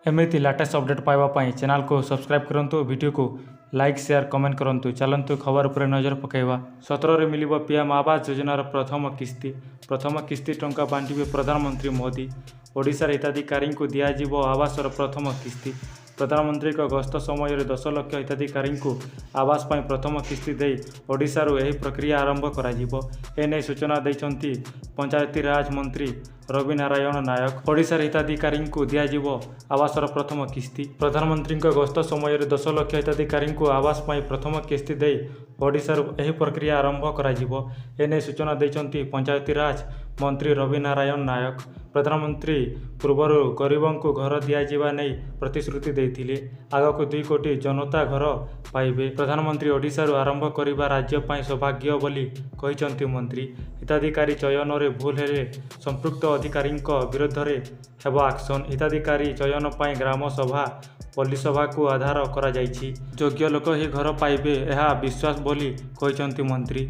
एमती latest update पाइबापी channel को subscribe करूँ वीडियो को लाइक शेयर कमेंट करूँ। चलतु खबर पर नजर पकड़ा। 17 मिल पीएम आवास योजनार प्रथम किस्ती टंका बांटे प्रधानमंत्री मोदी। ओडिशार हिताधिकारी को दिज्व आवासर प्रथम किस्ती। प्रधानमंत्री गस्त समय 10 लाख हिताधिकारी आवास पर प्रथम किस्ती दे ओडिशारू यह प्रक्रिया आरंभ कर सूचना देते पंचायतीराज मंत्री रवि नारायण नायक। ओडिशार हिताधिकारी को दिज्व आवासर प्रथम किस्ती। प्रधानमंत्री गस्त समय 10 लाख हिताधिकारी आवास पर प्रथम किस्ती दे ओडिशारू यह प्रक्रिया आरंभ कर सूचना देते पंचायतीराज मंत्री रवि नारायण नायक। प्रधानमंत्री पूर्वर गरीबों को घर दिज्वा नहीं प्रतिश्रुति देते आगक 2 कोटी जनता घर पाइबे। प्रधानमंत्री ओडिशारू आरंभ करने राज्य सौभाग्य बोली कहते मंत्री। हिताधिकारी चयन में भूल हेले संपृक्त अधिकारी विरोध में हेब एक्शन। हिताधिकारी चयन पर ग्राम सभा पल्ली सभा को आधार कर योग्य लोक ही घर पाइबे यह विश्वास बोली कहते मंत्री।